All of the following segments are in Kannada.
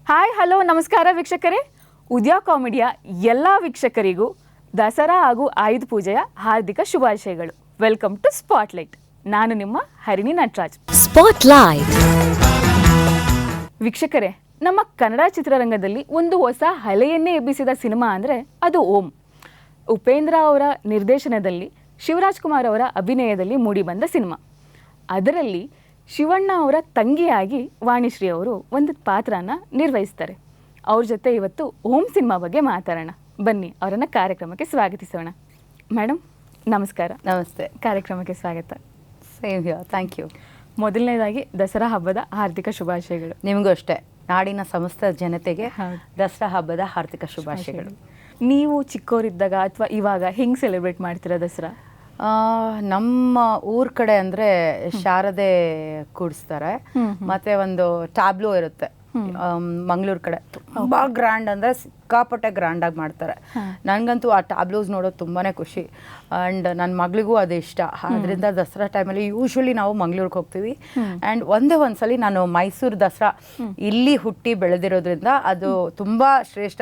ಹಾಯ್ ಹಲೋ ನಮಸ್ಕಾರ ವೀಕ್ಷಕರೇ. ಉದ್ಯಾ ಕಾಮಿಡಿಯ ಎಲ್ಲ ವೀಕ್ಷಕರಿಗೂ ದಸರಾ ಹಾಗೂ ಆಯುಧ ಪೂಜೆಯ ಹಾರ್ದಿಕ ಶುಭಾಶಯಗಳು. Welcome to Spotlight. ನಾನು ನಿಮ್ಮ ಹರಿಣಿ ನಟರಾಜ್. ಸ್ಪಾಟ್ಲೈಟ್ ವೀಕ್ಷಕರೇ, ನಮ್ಮ ಕನ್ನಡ ಚಿತ್ರರಂಗದಲ್ಲಿ ಒಂದು ಹೊಸ ಅಲೆಯನ್ನೇ ಎಬ್ಬಿಸಿದ ಸಿನಿಮಾ ಅಂದರೆ ಅದು ಓಂ. ಉಪೇಂದ್ರ ಅವರ ನಿರ್ದೇಶನದಲ್ಲಿ ಶಿವರಾಜ್ ಕುಮಾರ್ ಅವರ ಅಭಿನಯದಲ್ಲಿ ಮೂಡಿಬಂದ ಸಿನಿಮಾ. ಅದರಲ್ಲಿ ಶಿವಣ್ಣ ಅವರ ತಂಗಿಯಾಗಿ ವಾಣಿಶ್ರೀ ಅವರು ಒಂದು ಪಾತ್ರನ ನಿರ್ವಹಿಸ್ತಾರೆ. ಅವ್ರ ಜೊತೆ ಇವತ್ತು ಓಂ ಸಿನಿಮಾ ಬಗ್ಗೆ ಮಾತಾಡೋಣ. ಬನ್ನಿ ಅವರನ್ನು ಕಾರ್ಯಕ್ರಮಕ್ಕೆ ಸ್ವಾಗತಿಸೋಣ. ಮೇಡಮ್ ನಮಸ್ಕಾರ. ನಮಸ್ತೆ. ಕಾರ್ಯಕ್ರಮಕ್ಕೆ ಸ್ವಾಗತ. Same here. Thank you. ಮೊದಲನೇದಾಗಿ ದಸರಾ ಹಬ್ಬದ ಹಾರ್ದಿಕ ಶುಭಾಶಯಗಳು. ನಿಮಗೂ ಅಷ್ಟೇ, ನಾಡಿನ ಸಮಸ್ತ ಜನತೆಗೆ ಹೌದು. ದಸರಾ ಹಬ್ಬದ ಹಾರ್ದಿಕ ಶುಭಾಶಯಗಳು. ನೀವು ಚಿಕ್ಕವರಿದ್ದಾಗ ಅಥವಾ ಇವಾಗ ಹೆಂಗೆ ಸೆಲೆಬ್ರೇಟ್ ಮಾಡ್ತೀರಾ ದಸರಾ? ನಮ್ಮ ಊರ್ ಕಡೆ ಅಂದರೆ ಶಾರದೆ ಕೂಡಿಸ್ತಾರೆ, ಮತ್ತೆ ಒಂದು ಟ್ಯಾಬ್ಲೋ ಇರುತ್ತೆ. ಮಂಗಳೂರು ಕಡೆ ತುಂಬ ಗ್ರ್ಯಾಂಡ್ ಅಂದರೆ ಸಿಕ್ಕಾಪಟ್ಟೆ ಗ್ರ್ಯಾಂಡಾಗಿ ಮಾಡ್ತಾರೆ. ನನಗಂತೂ ಆ ಟ್ಯಾಬ್ಲೋಸ್ ನೋಡೋದು ತುಂಬಾ ಖುಷಿ. ಆ್ಯಂಡ್ ನನ್ನ ಮಗಳಿಗೂ ಅದು ಇಷ್ಟ. ಅದರಿಂದ ದಸರಾ ಟೈಮಲ್ಲಿ ಯೂಶ್ವಲಿ ನಾವು ಮಂಗಳೂರಿಗೆ ಹೋಗ್ತೀವಿ. ಆ್ಯಂಡ್ ಒಂದ್ಸಲಿ ನಾನು ಮೈಸೂರು ದಸರಾ ಇಲ್ಲಿ ಹುಟ್ಟಿ ಬೆಳೆದಿರೋದ್ರಿಂದ ಅದು ತುಂಬ ಶ್ರೇಷ್ಠ.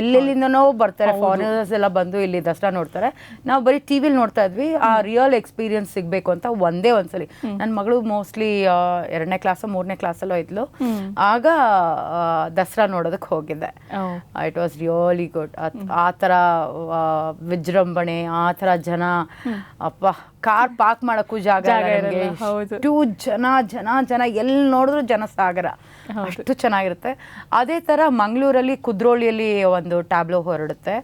ಎಲ್ಲೆಲ್ಲಿಂದನೋ ಬರ್ತಾರೆ ಫಾರಿನರ್ಸ್ ಎಲ್ಲ ಬಂದು ಇಲ್ಲಿ ದಸರಾ ನೋಡ್ತಾರೆ. ನಾವು ಬರೀ ಟಿ ವಿಲಿ ನೋಡ್ತಾ ಇದ್ವಿ. ಆ ರಿಯಲ್ ಎಕ್ಸ್ಪೀರಿಯನ್ಸ್ ಸಿಗಬೇಕು ಅಂತ ಒಂದ್ಸಲಿ ನನ್ನ ಮಗಳು ಮೋಸ್ಟ್ಲಿ 2ನೇ ಕ್ಲಾಸೋ 3ನೇ ಕ್ಲಾಸಲ್ಲೋ ಇದ್ಲು, ಆಗ ದಸರಾ ನೋಡೋದಕ್ಕೆ ಹೋಗಿದ್ದೆ. It was really good. ಆ ಥರ ವಿಜೃಂಭಣೆ, ಆ ಥರ ಜನ, ಅಪ್ಪ ಕಾರ್ ಪಾರ್ಕ್ ಮಾಡೋಕ್ಕೂ ಜಾಗ ಇಲ್ಲ. ಅಷ್ಟು ಜನ ಜನ ಜನ ಎಲ್ಲಿ ನೋಡಿದ್ರು ಜನ ಸಾಗರ, ಅಷ್ಟು ಚೆನ್ನಾಗಿರುತ್ತೆ. ಅದೇ ಥರ ಮಂಗಳೂರಲ್ಲಿ ಕುದ್ರೋಳಿಯಲ್ಲಿ ಒಂದು ಟ್ಯಾಬ್ಲೋ ಹೊರಡುತ್ತೆ.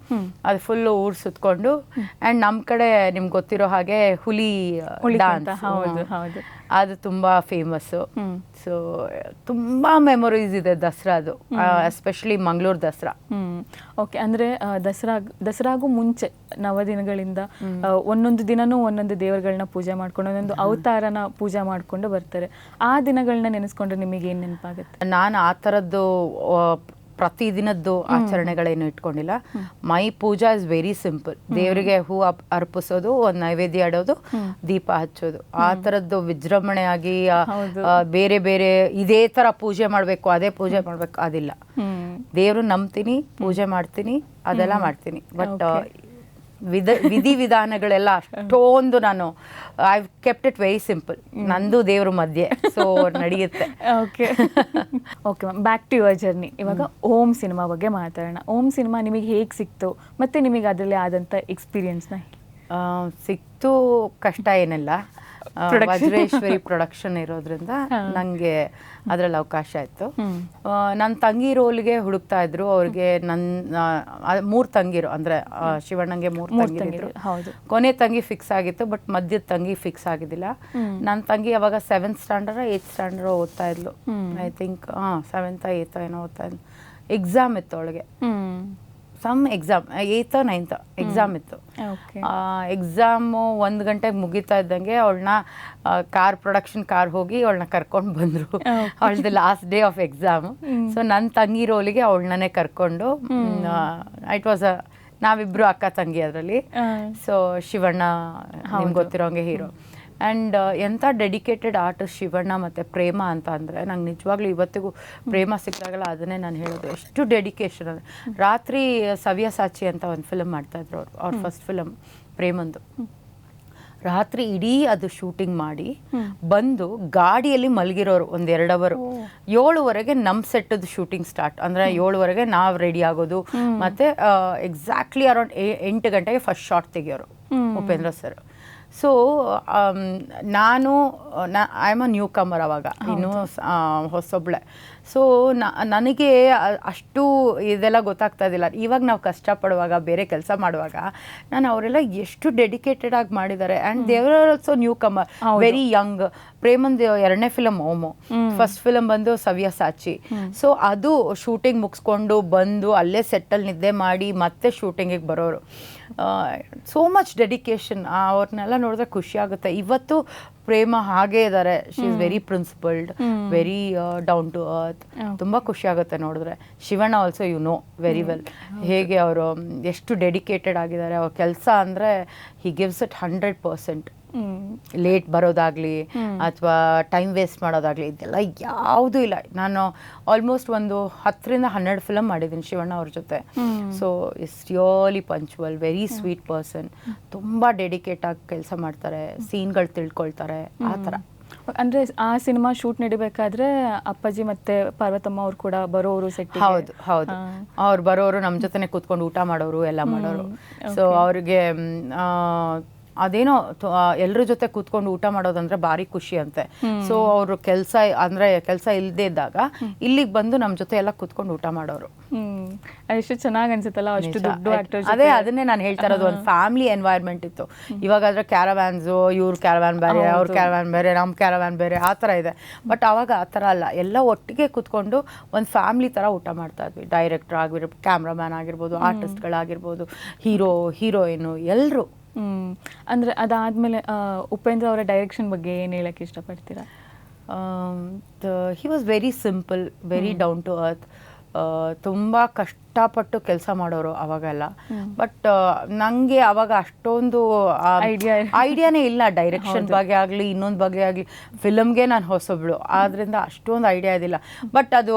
ಅದು ಫುಲ್ಲು ಊರು ಸುತ್ಕೊಂಡು. ಆ್ಯಂಡ್ ನಮ್ಮ ಕಡೆ ನಿಮ್ಗೆ ಗೊತ್ತಿರೋ ಹಾಗೆ ಹುಲಿ ಡಾನ್ಸ್, ಅದು ತುಂಬ ಫೇಮಸ್ಸು. ಸೊ ತುಂಬ ಮೆಮೊರೀಸ್ ಇದೆ ದಸರಾದು, ಎಸ್ಪೆಷಲಿ ಮಂಗಳೂರು ದಸರಾ. ಓಕೆ, ಅಂದರೆ ದಸರಾಗೂ ಮುಂಚೆ ನವದಿನಗಳಿಂದ ಒಂದೊಂದು ದಿನನೂ ಒಂದೊಂದು ದೇವರುಗಳನ್ನ ಪೂಜೆ ಮಾಡ್ಕೊಂಡು ಒಂದೊಂದು ಅವತಾರನ ಪೂಜೆ ಮಾಡ್ಕೊಂಡು ಬರ್ತಾರೆ. ಆ ದಿನಗಳನ್ನ ನೆನೆಸ್ಕೊಂಡ್ರೆ ನಿಮಗೆ ಏನು ನೆನಪಾಗುತ್ತೆ? ನಾನು ಆ ಥರದ್ದು ಪ್ರತಿದಿನದ್ದು ಆಚರಣೆಗಳೇನು ಇಟ್ಕೊಂಡಿಲ್ಲ. ಮೈ ಪೂಜಾ ಇಸ್ ವೆರಿ ಸಿಂಪಲ್. ದೇವರಿಗೆ ಹೂ ಅರ್ಪಿಸೋದು, ಒಂದು ನೈವೇದ್ಯ ಇಡೋದು, ದೀಪ ಹಚ್ಚೋದು. ಆ ಥರದ್ದು ವಿಜೃಂಭಣೆಯಾಗಿ ಬೇರೆ ಬೇರೆ ಇದೇ ಥರ ಪೂಜೆ ಮಾಡಬೇಕು, ಅದೇ ಪೂಜೆ ಮಾಡಬೇಕು ಅದಿಲ್ಲ. ದೇವರು ನಂಬ್ತೀನಿ, ಪೂಜೆ ಮಾಡ್ತೀನಿ, ಅದೆಲ್ಲ ಮಾಡ್ತೀನಿ. ಬಟ್ ವಿಧಿವಿಧಾನಗಳೆಲ್ಲ ಅಷ್ಟೊಂದು ನಾನು I kept it very simple. ನಂದು ದೇವ್ರ ಮಧ್ಯೆ, ಸೊ ನಡೆಯುತ್ತೆ. Okay okay ma'am, back to your journey. ಇವಾಗ ಓಂ ಸಿನಿಮಾ ಬಗ್ಗೆ ಮಾತಾಡೋಣ. ಓಂ ಸಿನಿಮಾ ನಿಮಗೆ ಹೇಗೆ ಸಿಕ್ತು, ಮತ್ತು ನಿಮಗೆ ಅದರಲ್ಲಿ ಆದಂಥ ಎಕ್ಸ್ಪೀರಿಯನ್ಸ್ನ? ಸಿಕ್ತು, ಕಷ್ಟ ಏನಿಲ್ಲ. ವಜ್ರೇಶ್ವರಿ ಪ್ರೊಡಕ್ಷನ್ ಇರೋದ್ರಿಂದ ನನಗೆ ಅದರಲ್ಲಿ ಅವಕಾಶ ಆಯಿತು. ನನ್ನ ತಂಗಿ ರೋಲ್ಗೆ ಹುಡುಕ್ತಾ ಇದ್ರು. ಅವ್ರಿಗೆ ನನ್ನ 3 ತಂಗಿರು, ಅಂದರೆ ಶಿವಣ್ಣಂಗೆ 3 ತಂಗಿರು. ಕೊನೆ ತಂಗಿ ಫಿಕ್ಸ್ ಆಗಿತ್ತು, ಬಟ್ ಮಧ್ಯದ ತಂಗಿ ಫಿಕ್ಸ್ ಆಗಿದ್ದಿಲ್ಲ. ನನ್ನ ತಂಗಿ ಅವಾಗ 7th ಸ್ಟ್ಯಾಂಡರ್ಡ್ 8th ಸ್ಟ್ಯಾಂಡರ್ಡ್ ಓದ್ತಾ ಇದ್ಲು. ಐ ಥಿಂಕ್ 7th 8th ಏನೋ ಓದ್ತಾ ಇದ್ಲು. ಎಕ್ಸಾಮ್ ಇತ್ತು ಅವಳಿಗೆ, some exam 8th 9th exam ಇತ್ತು. ಎಕ್ಸಾಮು 1 ಗಂಟೆಗೆ ಮುಗಿತಾ ಇದ್ದಂಗೆ ಅವಳನ್ನ ಪ್ರೊಡಕ್ಷನ್ ಕಾರ್ ಹೋಗಿ ಅವಳನ್ನ ಕರ್ಕೊಂಡು ಬಂದರು. ಅವಳದ್ದು last day of exam. So ನನ್ನ ತಂಗಿ ರೋಲಿಗೆ ಅವಳನ್ನೇ ಕರ್ಕೊಂಡು, ಇಟ್ ವಾಸ್ ನಾವಿಬ್ಬರು ಅಕ್ಕ ತಂಗಿ ಅದರಲ್ಲಿ. ಸೊ ಶಿವಣ್ಣ ನಿಮ್ಗೆ ಗೊತ್ತಿರೋಂಗೆ ಹೀರೋ. ಆ್ಯಂಡ್ ಎಂಥ ಡೆಡಿಕೇಟೆಡ್ ಆರ್ಟಿಸ್ಟ್ ಶಿವಣ್ಣ ಮತ್ತು ಪ್ರೇಮ ಅಂತ ಅಂದರೆ ನಂಗೆ ನಿಜವಾಗ್ಲೂ ಇವತ್ತಿಗೂ ಪ್ರೇಮ ಸಿಕ್ಕಾಗಲ್ಲ ಅದನ್ನೇ ನಾನು ಹೇಳೋದು. ಎಷ್ಟು ಡೆಡಿಕೇಶನ್ ಅಂದರೆ, ರಾತ್ರಿ ಸವ್ಯಸಾಚಿ ಅಂತ ಒಂದು ಫಿಲಮ್ ಮಾಡ್ತಾಯಿದ್ರು ಅವ್ರ ಫಸ್ಟ್ ಫಿಲಮ್ ಪ್ರೇಮಂದು. ರಾತ್ರಿ ಇಡೀ ಅದು ಶೂಟಿಂಗ್ ಮಾಡಿ ಬಂದು ಗಾಡಿಯಲ್ಲಿ ಮಲಗಿರೋರು 1-2 ಅವರ್. 7ವರೆಗೆ ನಮ್ಮ ಸೆಟ್ಟದು ಶೂಟಿಂಗ್ ಸ್ಟಾರ್ಟ್. ಅಂದರೆ 7ವರೆಗೆ ನಾವು ರೆಡಿ ಆಗೋದು, ಮತ್ತು ಎಕ್ಸಾಕ್ಟ್ಲಿ ಅರೌಂಡ್ 8 ಗಂಟೆಗೆ ಫಸ್ಟ್ ಶಾಟ್ ತೆಗಿಯೋರು ಉಪೇಂದ್ರ ಸರ್. ಸೊ ನಾನು I am a newcomer ಅವಾಗ, ಇನ್ನೂ ಹೊಸೊಬ್ಳೆ. ಸೊ ನನಗೆ ಅಷ್ಟು ಇದೆಲ್ಲ ಗೊತ್ತಾಗ್ತಾ ಇದ್ದಿಲ್ಲ. ಇವಾಗ ನಾವು ಕಷ್ಟಪಡುವಾಗ, ಬೇರೆ ಕೆಲಸ ಮಾಡುವಾಗ ನಾನು ಅವರೆಲ್ಲ ಎಷ್ಟು ಡೆಡಿಕೇಟೆಡ್ ಆಗಿ ಮಾಡಿದ್ದಾರೆ. And they are also newcomer, very young. ಪ್ರೇಮಂದು 2ನೇ ಫಿಲಮ್ ಓಮು, ಫಸ್ಟ್ ಫಿಲಮ್ ಬಂದು ಸವ್ಯಸಾಚಿ. ಸೊ ಅದು ಶೂಟಿಂಗ್ ಮುಗಿಸ್ಕೊಂಡು ಬಂದು ಅಲ್ಲೇ ಸೆಟ್ಟಲ್ಲಿ ನಿದ್ದೆ ಮಾಡಿ ಮತ್ತೆ ಶೂಟಿಂಗಿಗೆ ಬರೋರು. So much dedication. ಅವ್ರನ್ನೆಲ್ಲ ನೋಡಿದ್ರೆ ಖುಷಿ ಆಗುತ್ತೆ. ಇವತ್ತು ಪ್ರೇಮ ಹಾಗೇ ಇದ್ದಾರೆ. She is very principled, very down to earth. ತುಂಬ ಖುಷಿ ಆಗುತ್ತೆ ನೋಡಿದ್ರೆ. Shivanna also you know very well ಹೇಗೆ ಅವರು ಎಷ್ಟು ಡೆಡಿಕೇಟೆಡ್ ಆಗಿದ್ದಾರೆ. ಅವ್ರ ಕೆಲಸ ಅಂದರೆ ಹಿ ಗಿವ್ಸ್ ಇಟ್ 100%. ಲೇಟ್ ಬರೋದಾಗ್ಲಿ ಅಥವಾ ಟೈಮ್ ವೇಸ್ಟ್ ಮಾಡೋದಾಗ್ಲಿ ಇದೆಲ್ಲ ಯಾವುದೂ ಇಲ್ಲ. ನಾನು ಆಲ್ಮೋಸ್ಟ್ ಒಂದು 10-12 ಫಿಲಮ್ ಮಾಡಿದ್ದೀನಿ ಶಿವಣ್ಣ ಅವ್ರ ಜೊತೆ. So is really punctual, very sweet person, ತುಂಬ ಡೆಡಿಕೇಟ್ ಆಗಿ ಕೆಲಸ ಮಾಡ್ತಾರೆ, ಸೀನ್ಗಳು ತಿಳ್ಕೊಳ್ತಾರೆ ಆ ಥರ. ಅಂದ್ರೆ ಆ ಸಿನಿಮಾ ಶೂಟ್ ನಡಿಬೇಕಾದ್ರೆ ಅಪ್ಪಾಜಿ ಮತ್ತೆ ಪಾರ್ವತಮ್ಮ ಅವ್ರು ಕೂಡ ಬರೋರು ಸೆಟ್? ಹೌದು ಹೌದು, ಅವ್ರು ಬರೋರು, ನಮ್ಮ ಜೊತೆನೆ ಕೂತ್ಕೊಂಡು ಊಟ ಮಾಡೋರು, ಎಲ್ಲ ಮಾಡೋರು. ಸೊ ಅವ್ರಿಗೆ ಅದೇನೋ ಎಲ್ಲರ ಜೊತೆ ಕೂತ್ಕೊಂಡು ಊಟ ಮಾಡೋದಂದ್ರೆ ಭಾರಿ ಖುಷಿ ಅಂತೆ. ಸೊ ಅವರು ಕೆಲಸ ಇಲ್ಲದೆ ಇದ್ದಾಗ ಇಲ್ಲಿಗೆ ಬಂದು ನಮ್ಮ ಜೊತೆ ಎಲ್ಲ ಕೂತ್ಕೊಂಡು ಊಟ ಮಾಡೋರು. ಎಷ್ಟು ಚೆನ್ನಾಗಿ ಅನ್ಸುತ್ತಲ್ಲ, ಅಷ್ಟು ದೊಡ್ಡ ಆಕ್ಟರ್. ಅದನ್ನೇ ನಾನು ಹೇಳ್ತಾ ಇರೋದು, ಒಂದು ಫ್ಯಾಮಿಲಿ ಎನ್ವೈರ್ಮೆಂಟ್ ಇತ್ತು. ಇವಾಗಾದ್ರೆ ಕ್ಯಾರವ್ಯಾನ್ಸು, ಇವ್ರ ಕ್ಯಾರವ್ಯಾನ್ ಬೇರೆ, ಅವ್ರ ಕ್ಯಾರವ್ಯಾನ್ ಬೇರೆ, ನಮ್ಮ ಕ್ಯಾರವ್ಯಾನ್ ಬೇರೆ, ಆ ಥರ ಇದೆ. ಬಟ್ ಅವಾಗ ಆ ಥರ ಅಲ್ಲ, ಎಲ್ಲ ಒಟ್ಟಿಗೆ ಕೂತ್ಕೊಂಡು ಒಂದು ಫ್ಯಾಮಿಲಿ ಥರ ಊಟ ಮಾಡ್ತಾ ಇದ್ವಿ. ಡೈರೆಕ್ಟರ್ ಆಗಿರ್ಬೋದು, ಕ್ಯಾಮ್ರಾಮ್ಯಾನ್ ಆಗಿರ್ಬೋದು, ಆರ್ಟಿಸ್ಟ್ಗಳಾಗಿರ್ಬೋದು, ಹೀರೋಯಿನು ಎಲ್ಲರೂ. ಅಂದರೆ ಅದಾದಮೇಲೆ ಉಪೇಂದ್ರ ಅವರ ಡೈರೆಕ್ಷನ್ ಬಗ್ಗೆ ಏನು ಹೇಳಕ್ಕೆ ಇಷ್ಟಪಡ್ತೀರಾ? He was very simple, very down to earth. ತುಂಬ ಕಷ್ಟಪಟ್ಟು ಕೆಲಸ ಮಾಡೋರು ಅವಾಗೆಲ್ಲ. ಬಟ್ ನನಗೆ ಅವಾಗ ಅಷ್ಟೊಂದು ಐಡಿಯಾನೇ ಇಲ್ಲ ಡೈರೆಕ್ಷನ್ ಬಗ್ಗೆ ಆಗಲಿ, ಇನ್ನೊಂದು ಬಗ್ಗೆ ಆಗಲಿ. ಫಿಲಮ್ಗೆ ನಾನು ಹೊಸಬ್ಳು, ಆದ್ದರಿಂದ ಅಷ್ಟೊಂದು ಐಡಿಯಾ ಇದಿಲ್ಲ. ಬಟ್ ಅದು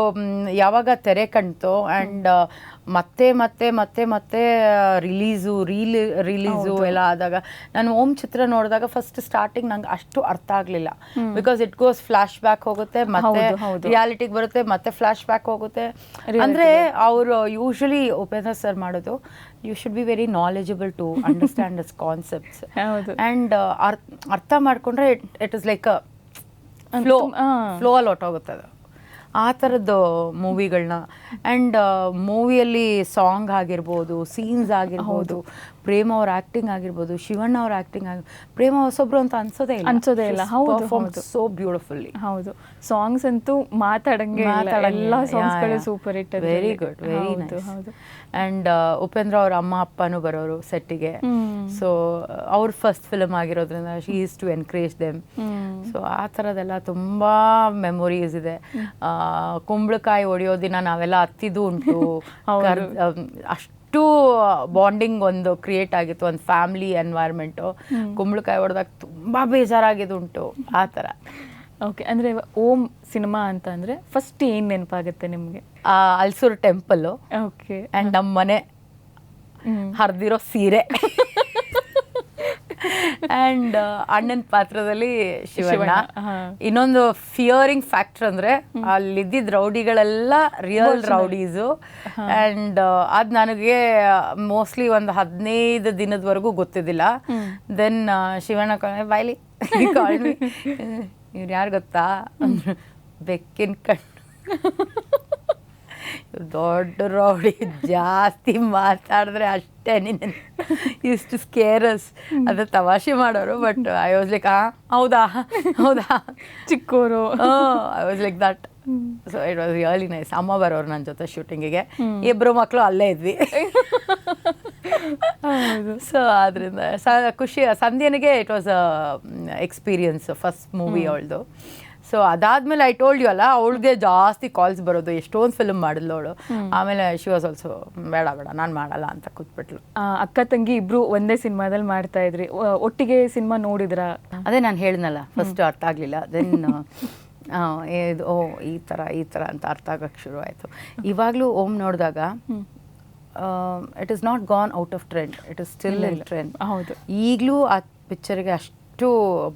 ಯಾವಾಗ ತೆರೆ ಕಾಣ್ತೋ ಆ್ಯಂಡ್ ಮತ್ತೆ ಮತ್ತೆ ಮತ್ತೆ ಮತ್ತೆ ರಿಲೀಸು ಎಲ್ಲ ಆದಾಗ, ನಾನು ಓಂ ಚಿತ್ರ ನೋಡಿದಾಗ ಫಸ್ಟ್ ಸ್ಟಾರ್ಟಿಂಗ್ ನಂಗೆ ಅಷ್ಟು ಅರ್ಥ ಆಗಲಿಲ್ಲ. Because it goes flash back ಹೋಗುತ್ತೆ, ಮತ್ತೆ ರಿಯಾಲಿಟಿಗೆ ಬರುತ್ತೆ, ಮತ್ತೆ ಫ್ಲಾಶ್ ಬ್ಯಾಕ್ ಹೋಗುತ್ತೆ. ಅಂದರೆ ಅವರು ಯೂಶಲಿ ಉಪೇಂದ್ರ ಸರ್ ಮಾಡೋದು, you should be very knowledgeable to understand this concepts and ಅರ್ಥ ಮಾಡಿಕೊಂಡ್ರೆ ಇಟ್ ಇಸ್ ಲೈಕ್ ಫ್ಲೋ ಅಲ್ಲಿ ಹೊಟ್ಟೋಗುತ್ತೆ ಅದು. ಆ ಥರದ್ದು ಮೂವಿಗಳನ್ನ. ಆ್ಯಂಡ್ ಮೂವಿಯಲ್ಲಿ ಸಾಂಗ್ ಆಗಿರ್ಬೋದು, ಸೀನ್ಸ್ ಆಗಿರ್ಬೋದು, ಪ್ರೇಮ ಅವ್ರ ಆ್ಯಕ್ಟಿಂಗ್ ಆಗಿರ್ಬೋದು, ಶಿವಣ್ಣ ಅವ್ರ ಆ್ಯಕ್ಟಿಂಗ್ ಪ್ರೇಮ ಹೊಸೊಬ್ರು ಅಂತ ಅನ್ಸೋದೇ ಇಲ್ಲ. ಹೌದು, ಸೋ ಬ್ಯೂಟಿಫುಲ್ಲಿ. ಹೌದು, ಸಾಂಗ್ಸ್ ಅಂತೂ ಮಾತಾಡಂಗೆ ಎಲ್ಲ ಸಾಂಗ್ಸ್ಗಳು super hit. Very good, very nice. And Upendra ಅವ್ರ ಅಮ್ಮ ಅಪ್ಪನೂ ಬರೋರು ಸೆಟ್ಟಿಗೆ. ಸೊ ಅವ್ರ ಫಸ್ಟ್ ಫಿಲಮ್ ಆಗಿರೋದ್ರಿಂದ she is to encourage them. So ಆ ಥರದ್ದೆಲ್ಲ ತುಂಬ ಮೆಮೊರೀಸ್ ಇದೆ. ಕುಂಬಳಕಾಯಿ ಹೊಡೆಯೋ ದಿನ ನಾವೆಲ್ಲ ಹತ್ತಿದ್ದು ಉಂಟು. ಅಷ್ಟು ಬಾಂಡಿಂಗ್ ಒಂದು ಕ್ರಿಯೇಟ್ ಆಗಿತ್ತು, ಒಂದು ಫ್ಯಾಮಿಲಿ ಎನ್ವೈರ್ಮೆಂಟು. ಕುಂಬಳಕಾಯಿ ಹೊಡೆದಾಗ ತುಂಬ ಬೇಜಾರಾಗಿದ್ದುಂಟು ಆ ಥರ. ಓಕೆ, ಅಂದರೆ ಓಂ ಸಿನಿಮಾ ಅಂತ ಅಂದರೆ ಫಸ್ಟ್ ಏನು ನೆನಪಾಗುತ್ತೆ ನಿಮಗೆ? ಅಲ್ಸೂರು ಟೆಂಪಲ್ಲು. ಓಕೆ. ಆ್ಯಂಡ್ ನಮ್ಮ ಮನೆ ಹರಿದಿರೋ ಸೀರೆ ಆ್ಯಂಡ್ ಅಣ್ಣನ ಪಾತ್ರದಲ್ಲಿ ಶಿವಣ್ಣ. ಇನ್ನೊಂದು ಫಿಯರಿಂಗ್ ಫ್ಯಾಕ್ಟರ್ ಅಂದರೆ ಅಲ್ಲಿದ್ದಿದ್ದ ರೌಡಿಗಳೆಲ್ಲ ರಿಯಲ್ ರೌಡೀಸು. ಆ್ಯಂಡ್ ಅದು ನನಗೆ ಮೋಸ್ಟ್ಲಿ ಒಂದು 15 ದಿನದವರೆಗೂ ಗೊತ್ತಿದ್ದಿಲ್ಲ. ದೆನ್ ಶಿವಣ್ಣ ಬಾಯ್ಲಿ ಕಾಲ್ಮಿ, ಇವ್ರು ಯಾರು ಗೊತ್ತಾ ಅಂದ್ರು, ಬೆಕ್ಕಿನ ಕಣ್ಣು, ದೊಡ್ಡ ರೌಡಿ, ಜಾಸ್ತಿ ಮಾತಾಡಿದ್ರೆ ಅಷ್ಟೇ ನೀನು, ಇಷ್ಟು ಸ್ಕೇರಸ್. ಅದು ತಮಾಷೆ ಮಾಡೋರು. ಬಟ್ ಐ ವಾಸ್ ಲೈಕ್, ಹೌದಾ ಚಿಕ್ಕೋರು. I was like that. So it was really nice. ಅಮ್ಮ ಬರೋರು ನನ್ನ ಜೊತೆ ಶೂಟಿಂಗಿಗೆ, ಇಬ್ಬರು ಮಕ್ಕಳು ಅಲ್ಲೇ ಇದ್ವಿ. ಸೊ ಅದರಿಂದ ಖುಷಿ. ಸಂಧ್ಯನಿಗೆ it was experience, first movie ಅವಳದು. ಸೊ ಅದಾದ್ಮೇಲೆ ಐ ಟೋಲ್ಡ್ ಯು ಅಲ್ಲ, ಅವಳಿಗೆ ಜಾಸ್ತಿ ಕಾಲ್ಸ್ ಬರೋದು. ಎಷ್ಟೊಂದು ಫಿಲ್ಮ್ ಮಾಡಿದ್ಲು ಅವಳು. ಆಮೇಲೆ ಶಿ ವಾಸ್ ಆಲ್ಸೋ ಬೇಡ ನಾನು ಮಾಡಲ್ಲ ಅಂತ ಕೂತ್ಬಿಟ್ಲು. ಅಕ್ಕ ತಂಗಿ ಇಬ್ರು ಒಂದೇ ಸಿನಿಮಾದಲ್ಲಿ ಮಾಡ್ತಾ ಇದ್ರಿ, ಒಟ್ಟಿಗೆ ಸಿನಿಮಾ ನೋಡಿದ್ರ? ಅದೇ ನಾನು ಹೇಳಿದ್ನಲ್ಲ, ಫಸ್ಟ್ ಅರ್ಥ ಆಗಲಿಲ್ಲ. ದೆನ್ ಇದು ಈ ಥರ ಅಂತ ಅರ್ಥ ಆಗಕ್ಕೆ ಶುರು ಆಯಿತು. ಇವಾಗಲೂ ಓಂ ನೋಡಿದಾಗ it is not gone out of trend, it is still in trend. ಹೌದು, ಈಗಲೂ ಆ ಪಿಕ್ಚರ್ಗೆ ಅಷ್ಟು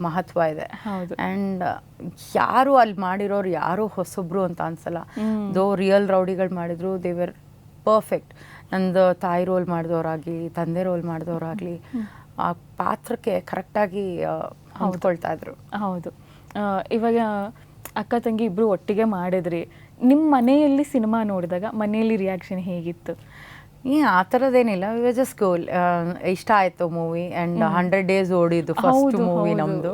ಮಹತ್ವ ಇದೆ. ಆ್ಯಂಡ್ ಯಾರು ಅಲ್ಲಿ ಮಾಡಿರೋರು ಯಾರು ಹೊಸಬ್ರು ಅಂತ ಅನ್ಸಲ್ಲ. ದೋ ರಿಯಲ್ ರೌಡಿಗಳು ಮಾಡಿದ್ರು, ದೇ ವರ್ ಪರ್ಫೆಕ್ಟ್. ನಂದು ತಾಯಿ ರೋಲ್ ಮಾಡಿದವರಾಗಲಿ, ತಂದೆ ರೋಲ್ ಮಾಡಿದವರಾಗಲಿ ಆ ಪಾತ್ರಕ್ಕೆ ಕರೆಕ್ಟಾಗಿ ಹೊಂದ್ಕೊಳ್ತಾ ಇದ್ರು. ಹೌದು. ಇವಾಗ ಅಕ್ಕ ತಂಗಿ ಇಬ್ರು ಒಟ್ಟಿಗೆ ಮಾಡಿದ್ರಿ, ನಿಮ್ಮ ಮನೆಯಲ್ಲಿ ಸಿನಿಮಾ ನೋಡಿದಾಗ ಮನೆಯಲ್ಲಿ ರಿಯಾಕ್ಷನ್ ಹೇಗಿತ್ತು? ಆ ಥರದ್ದೇನಿಲ್ಲ, ವಿ ಜಸ್ಟ್ ಗೋಲ್. ಇಷ್ಟ ಆಯಿತು ಮೂವಿ. ಆ್ಯಂಡ್ 100 days ಓಡಿದ್ದು ಫಸ್ಟ್ ಮೂವಿ ನಮ್ಮದು.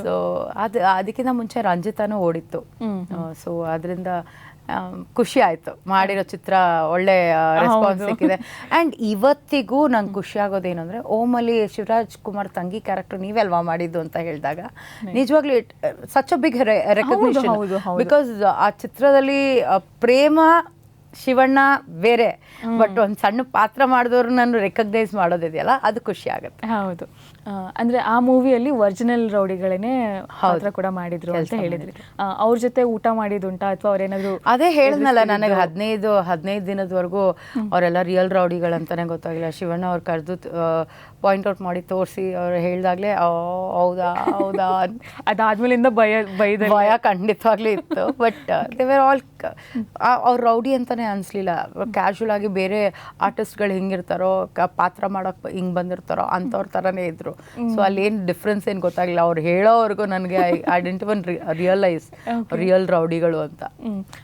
ಸೊ ಅದಕ್ಕಿಂತ ಮುಂಚೆ ರಂಜಿತಾನೂ ಓಡಿತ್ತು. ಸೊ ಅದರಿಂದ ಖುಷಿ ಆಯಿತು, ಮಾಡಿರೋ ಚಿತ್ರ ಒಳ್ಳೆ ರೆಸ್ಪಾನ್ಸ್ ಸಿಕ್ಕಿದೆ. ಆ್ಯಂಡ್ ಇವತ್ತಿಗೂ ನಂಗೆ ಖುಷಿ ಆಗೋದೇನು ಅಂದರೆ, ಓಮಲ್ಲಿ ಶಿವರಾಜ್ ಕುಮಾರ್ ತಂಗಿ ಕ್ಯಾರೆಕ್ಟರ್ ನೀವೇ ಅಲ್ವಾ ಮಾಡಿದ್ದು ಅಂತ ಹೇಳಿದಾಗ ನಿಜವಾಗ್ಲೂ it such a big recognition. Because ಆ ಚಿತ್ರದಲ್ಲಿ ಪ್ರೇಮ ಶಿವಣ್ಣ ಬೇರೆ, ಬಟ್ ಒಂದು ಸಣ್ಣ ಪಾತ್ರ ಮಾಡಿದವ್ರು ನಾನು ರೆಕಗ್ನೈಸ್ ಮಾಡೋದಿದೆಯಲ್ಲ, ಅದು ಖುಷಿ ಆಗುತ್ತೆ. ಹೌದು. ಅಂದ್ರೆ ಆ ಮೂವಿಯಲ್ಲಿ ಒರಿಜಿನಲ್ ರೌಡಿಗಳೇನೆ ಪಾತ್ರ ಕೂಡ ಮಾಡಿದ್ರು ಅಂತ ಹೇಳಿದ್ರಿ. ಅವ್ರ ಜೊತೆ ಊಟ ಮಾಡಿದುಂಟಾ ಅಥವಾ ಅವ್ರೇನಾದ್ರು? ಅದೇ ಹೇಳಿದ್ನಲ್ಲ, ನನಗೆ 15 ದಿನದವರೆಗೂ ಅವರೆಲ್ಲ ರಿಯಲ್ ರೌಡಿಗಳಂತಾನೆ ಗೊತ್ತಾಗಿಲ್ಲ. ಶಿವಣ್ಣ ಅವ್ರು ಕರೆದು ಪಾಯಿಂಟ್ ಔಟ್ ಮಾಡಿ ತೋರಿಸಿ ಅವ್ರು ಹೇಳ್ದಾಗ್ಲೇ ಹೌದಾ ಹೌದಾ ಅದಾದ್ಮೇಲಿಂದ ಭಯ ಖಂಡಿತವಾಗ್ಲೂ ಇತ್ತು. ಬಟ್ ದೇವರ್ ಆಲ್ ಅವ್ರು ರೌಡಿ ಅಂತಾನೆ ಅನ್ಸ್ಲಿಲ್ಲ. ಕ್ಯಾಶುವಲ್ ಆಗಿ ಬೇರೆ ಆರ್ಟಿಸ್ಟ್ಗಳು ಹೆಂಗಿರ್ತಾರೋ ಪಾತ್ರ ಮಾಡೋಕ್ ಹಿಂಗ್ ಬಂದಿರ್ತಾರೋ ಅಂಥವ್ರ ಥರನೇ ಇದ್ರು. ಸೊ ಅಲ್ಲೇನು ಡಿಫ್ರೆನ್ಸ್ ಏನು ಗೊತ್ತಾಗಿಲ್ಲ. ಅವ್ರು ಹೇಳೋವರೆಗೂ ನನಗೆ I didn't even realise real ರೌಡಿಗಳು ಅಂತ.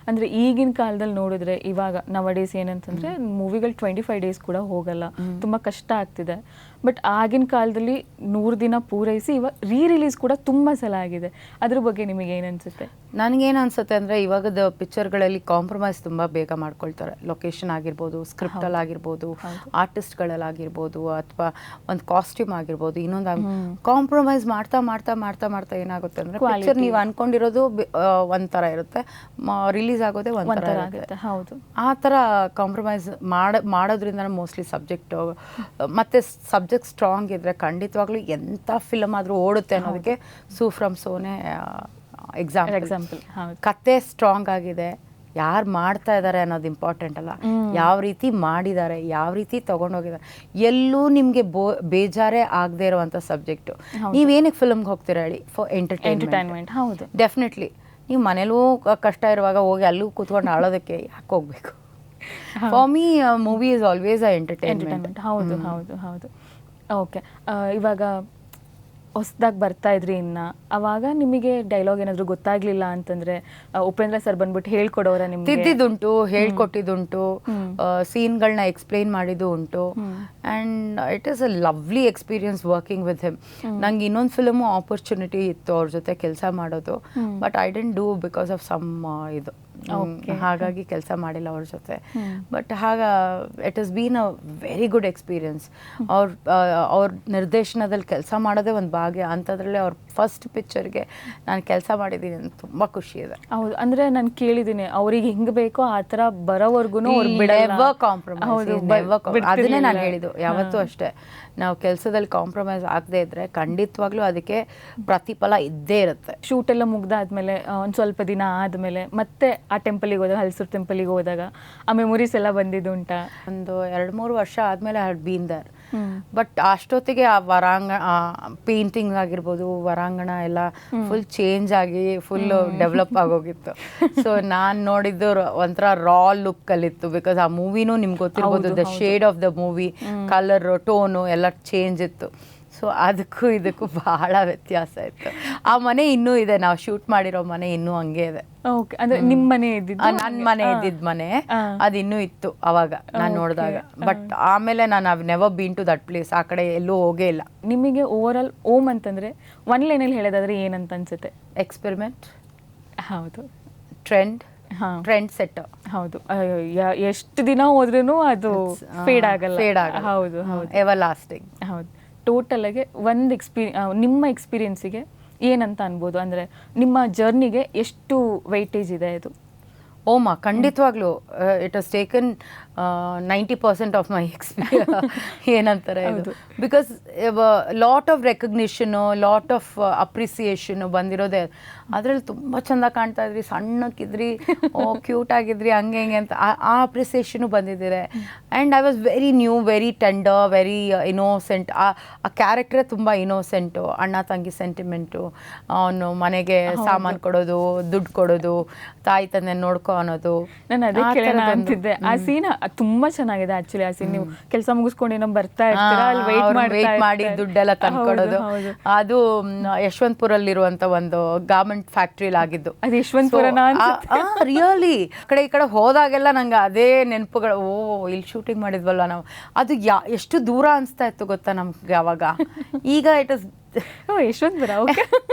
ಅಂದ್ರೆ ಈಗಿನ ಕಾಲದಲ್ಲಿ ನೋಡಿದ್ರೆ ಇವಾಗ ನವಡೇಸ್ ಏನಂತಂದ್ರೆ ಮೂವಿಗಳು 25 ಡೇಸ್ ಕೂಡ ಹೋಗಲ್ಲ, ತುಂಬಾ ಕಷ್ಟ ಆಗ್ತಿದೆ. ಬಟ್ ಆಗಿನ ಕಾಲದಲ್ಲಿ 100 ದಿನ ಪೂರೈಸಿ ಇವಾಗ ರಿಲೀಸ್ ಕೂಡ ತುಂಬ ಸಲ ಆಗಿದೆ. ಅದ್ರ ಬಗ್ಗೆ ನಿಮಗೆ ಏನು ಅನ್ಸುತ್ತೆ? ನನಗೇನು ಅನ್ಸುತ್ತೆ ಅಂದರೆ, ಇವಾಗದ ಪಿಕ್ಚರ್ಗಳಲ್ಲಿ ಕಾಂಪ್ರಮೈಸ್ ತುಂಬ ಬೇಗ ಮಾಡ್ಕೊಳ್ತಾರೆ. ಲೊಕೇಶನ್ ಆಗಿರ್ಬೋದು, ಸ್ಕ್ರಿಪ್ಟಲ್ಲಿ ಆಗಿರ್ಬೋದು, ಆರ್ಟಿಸ್ಟ್ಗಳಲ್ಲಾಗಿರ್ಬೋದು, ಅಥವಾ ಒಂದು ಕಾಸ್ಟ್ಯೂಮ್ ಆಗಿರ್ಬೋದು, ಇನ್ನೊಂದು ಕಾಂಪ್ರಮೈಸ್ ಮಾಡ್ತಾ ಮಾಡ್ತಾ ಮಾಡ್ತಾ ಮಾಡ್ತಾ ಏನಾಗುತ್ತೆ ಅಂದರೆ, ಪಿಕ್ಚರ್ ನೀವು ಅನ್ಕೊಂಡಿರೋದು ಒಂಥರ ಇರುತ್ತೆ, ರಿಲೀಸ್ ಆಗೋದೇ ಒಂಥರ ಆಗುತ್ತೆ. ಹೌದು, ಆ ಥರ ಕಾಂಪ್ರಮೈಸ್ ಮಾಡೋದ್ರಿಂದ ಮೋಸ್ಟ್ಲಿ ಸಬ್ಜೆಕ್ಟ್ ಮತ್ತು ಸಬ್ಜೆಕ್ಟ್ ಸ್ಟ್ರಾಂಗ್ ಇದ್ರೆ ಖಂಡಿತವಾಗ್ಲೂ ಎಂಥ ಫಿಲಮ್ ಆದರೂ ಓಡುತ್ತೆ ಅನ್ನೋದಕ್ಕೆ ಸೂ ಫ್ರಮ್ ಸೋನೆ ಎಕ್ಸಾಂಪಲ್. ಕತೆ ಸ್ಟ್ರಾಂಗ್ ಆಗಿದೆ, ಯಾರು ಮಾಡ್ತಾ ಇದ್ದಾರೆ ಅನ್ನೋದು ಇಂಪಾರ್ಟೆಂಟ್ ಅಲ್ಲ, ಯಾವ ರೀತಿ ಮಾಡಿದ್ದಾರೆ, ಯಾವ ರೀತಿ ತೊಗೊಂಡೋಗಿದ್ದಾರೆ. ಎಲ್ಲೂ ನಿಮಗೆ ಬೇಜಾರೇ ಆಗದೆ ಇರುವಂಥ ಸಬ್ಜೆಕ್ಟು. ನೀವೇನಕ್ಕೆ ಫಿಲ್ಮ್ಗೆ ಹೋಗ್ತೀರಾ ಹೇಳಿ? For entertainment. ಹೌದು, ಡೆಫಿನೆಟ್ಲಿ. ನೀವು ಮನೇಲೂ ಕಷ್ಟ ಇರುವಾಗ ಹೋಗಿ ಅಲ್ಲೂ ಕೂತ್ಕೊಂಡು ಆಳೋದಕ್ಕೆ ಯಾಕೆ ಹೋಗ್ಬೇಕು? For me movie is always a entertainment. ಹೌದು ಹೌದು ಹೌದು. ಓಕೆ, ಇವಾಗ ಹೊಸದಾಗಿ ಬರ್ತಾ ಇದ್ರಿ ಅವಾಗ ನಿಮಗೆ ಡೈಲಾಗ್ ಏನಾದರೂ ಗೊತ್ತಾಗ್ಲಿಲ್ಲ ಅಂತಂದ್ರೆ ಉಪೇಂದ್ರ ಸರ್ ಬಂದ್ಬಿಟ್ಟು ಹೇಳ್ಕೊಡೋರ? ನಿಮ್ಗೆ ತಿದ್ದಿದ್ದುಂಟು, ಹೇಳ್ಕೊಟ್ಟಿದ್ದುಂಟು, ಸೀನ್ಗಳನ್ನ ಎಕ್ಸ್ಪ್ಲೈನ್ ಮಾಡಿದ್ದು ಉಂಟು. And it is a lovely experience working with him. ನಂಗೆ ಇನ್ನೊಂದು ಫಿಲ್ಮು ಆಪರ್ಚುನಿಟಿ ಇತ್ತು ಅವ್ರ ಜೊತೆ ಕೆಲಸ ಮಾಡೋದು, but I didn't do because of some ಇದು, ಹಾಗಾಗಿ ಕೆಲಸ ಮಾಡಿಲ್ಲ ಅವ್ರ ಜೊತೆ. But it has been a very good experience. ಅವ್ರ ನಿರ್ದೇಶನದಲ್ಲಿ ಕೆಲಸ ಮಾಡೋದೇ ಒಂದು ಭಾಗ್ಯ. ಅಂಥದ್ರಲ್ಲಿ ಅವ್ರ ಫಸ್ಟ್ ಪಿಕ್ಚರ್ಗೆ ನಾನು ಕೆಲಸ ಮಾಡಿದ್ದೀನಿ ಅಂತ ತುಂಬ ಖುಷಿ ಇದೆ. ಹೌದು, ಅಂದರೆ ನಾನು ಕೇಳಿದ್ದೀನಿ ಅವ್ರಿಗೆ ಹೆಂಗೆ ಬೇಕೋ ಆ ಥರ ಬರೋವರೆಗೂ ಅದನ್ನೇ ನಾನು ಹೇಳಿದ್ದು. ಯಾವತ್ತೂ ಅಷ್ಟೇ, ನಾವು ಕೆಲಸದಲ್ಲಿ ಕಾಂಪ್ರಮೈಸ್ ಆಗದೆ ಇದ್ರೆ ಖಂಡಿತವಾಗ್ಲೂ ಅದಕ್ಕೆ ಪ್ರತಿಫಲ ಇದ್ದೇ ಇರುತ್ತೆ. ಶೂಟ್ ಎಲ್ಲ ಮುಗ್ದಾದ್ಮೇಲೆ ಒಂದು ಸ್ವಲ್ಪ ದಿನ ಆದಮೇಲೆ ಮತ್ತೆ ಆ ಟೆಂಪಲಿಗೆ ಹೋದಾಗ, ಹಲಸೂರು ಟೆಂಪಲಿಗೆ ಹೋದಾಗ ಆ ಮೆಮೊರೀಸ್ ಎಲ್ಲ ಬಂದಿದ್ದು ಉಂಟಾ? ಒಂದು 2-3 ವರ್ಷ ಆದಮೇಲೆ ಹ್ಯಾಡ್ ಬೀನ್ ದರ್. ಬಟ್ ಅಷ್ಟೊತ್ತಿಗೆ ಆ ಪೇಂಟಿಂಗ್ ಆಗಿರ್ಬೋದು, ಹೊರಾಂಗಣ ಎಲ್ಲ ಫುಲ್ ಚೇಂಜ್ ಆಗಿ ಫುಲ್ ಡೆವಲಪ್ ಆಗೋಗಿತ್ತು. ಸೊ ನಾನು ನೋಡಿದ್ದು ಒಂಥರ ರಾ ಲುಕ್ ಅಲ್ಲಿತ್ತು. ಬಿಕಾಸ್ ಆ ಮೂವಿನೂ ನಿಮ್ಗೆ ಗೊತ್ತಿರ್ಬೋದು, the shade of the movie, colour, tone ಎಲ್ಲ ಚೇಂಜ್ ಇತ್ತು. ಸೊ ಅದಕ್ಕೂ ಇದಕ್ಕೂ ಬಹಳ ವ್ಯತ್ಯಾಸ ಇತ್ತು. ಆ ಮನೆ ಇನ್ನೂ ಇದೆ, ನಾವು ಶೂಟ್ ಮಾಡಿರೋ ಮನೆ ಇನ್ನೂ ಹಂಗೆ ಇದೆ. ಓಕೆ, ಅಂದ್ರೆ ನಿಮ್ಮ ಮನೆ ಇದ್ದಿದ್ದು? ನನ್ನ ಮನೆ ಇದ್ದಿದ್ದ ಮನೆ ಅದು ಇನ್ನೂ ಇತ್ತು ಅವಾಗ ನಾನು ನೋಡಿದಾಗ. ಬಟ್ ಆಮೇಲೆ ನಾನು I've never been to that place. ಆ ಕಡೆ ಎಲ್ಲೂ ಹೋಗೇ ಇಲ್ಲ. ನಿಮಗೆ ಓವರ್ ಆಲ್ ಓಮ್ ಅಂತಂದ್ರೆ ಒನ್ ಲೈನಲ್ಲಿ ಹೇಳೋದಾದ್ರೆ ಏನಂತ ಅನ್ಸುತ್ತೆ? ಎಕ್ಸ್ಪೆರಿಮೆಂಟ್. ಹೌದು. Trend set. ಹೌದು, ಎಷ್ಟು ದಿನ ಹೋದ್ರೂ ಅದು ಫೇಡ್ ಆಗಲ್ಲ. ಹೌದು ಹೌದು, ಎವರ್ ಲಾಸ್ಟಿಂಗ್. ಹೌದು. ಟೋಟಲ್ ಆಗಿ ಒಂದು ನಿಮ್ಮ ಎಕ್ಸ್ಪೀರಿಯನ್ಸಿಗೆ ಏನಂತ ಅನ್ಬೋದು? ಅಂದರೆ ನಿಮ್ಮ ಜರ್ನಿಗೆ ಎಷ್ಟು ವೆಯ್ಟೇಜ್ ಇದೆ ಇದು? ಓಮಾ, ಖಂಡಿತವಾಗ್ಲೂ it has taken 90% of my experience. ಏನಂತಾರೆ ಇದು, because lot of recognition, lot of appreciation ಬಂದಿರೋದೇ. ಅದರಲ್ಲಿ ತುಂಬ ಚೆಂದ ಕಾಣ್ತಾ ಇದ್ರಿ, ಸಣ್ಣಕ್ಕಿದ್ರಿ, ಕ್ಯೂಟ್ ಆಗಿದ್ರಿ, ಹಂಗೆ ಹಿಂಗೆ ಅಂತ ಆ ಅಪ್ರಿಸಿಯೇಷನು ಬಂದಿದ್ದೀರ. And I was very new, very tender, very innocent. ಆ ಕ್ಯಾರೆಕ್ಟ್ರೇ ತುಂಬ ಇನೋಸೆಂಟು. ಅಣ್ಣ ತಂಗಿ ಸೆಂಟಿಮೆಂಟು, ಅವನು ಮನೆಗೆ ಸಾಮಾನು ಕೊಡೋದು, ದುಡ್ಡು ಕೊಡೋದು, ತಾಯಿ ತಂದೆ ನೋಡ್ಕೊ ಅನ್ನೋದು. ನಾನು ಅದೇ ಕೇಳೋಣ ಅಂತಿದ್ದೆ. ಆ ಸೀನ್ ತುಂಬಾ ಚೆನ್ನಾಗಿದೆ ಆಕ್ಚುಲಿ. ಆ ಸೀನ್ ನೀವು ಕೆಲಸ ಮುಗಿಸ್ಕೊಂಡು ಏನೋ ಬರ್ತಾ ಇರ್ತೀರಾ, ಅಲ್ಲಿ ವೇಟ್ ಮಾಡಿ ದುಡ್ಡೆಲ್ಲ ತಂದ್ಕೊಡೋದು. ಅದು ಯಶವಂತಪುರಲ್ಲಿರುವಂತ ಒಂದು ಗಾರ್ಮೆಂಟ್ ಫ್ಯಾಕ್ಟ್ರಿಲಿ ಆಗಿದ್ದು. ಅದು ಯಶವಂತಪುರನ? ರಿಯಲಿ ಈ ಕಡೆ ಹೋದಾಗೆಲ್ಲ ನಂಗೆ ಅದೇ ನೆನಪುಗಳು. ಇಲ್ಲಿ ಶೂಟಿಂಗ್ ಮಾಡಿದ್ವಲ್ಲ ನಾವು, ಅದು ಎಷ್ಟು ದೂರ ಅನಿಸ್ತಾ ಇತ್ತು ಗೊತ್ತಾ ನಮ್ಗೆ ಅವಾಗ. ಈಗ ಇಟ್ ಇಸ್ ಯಶವಂತಪುರ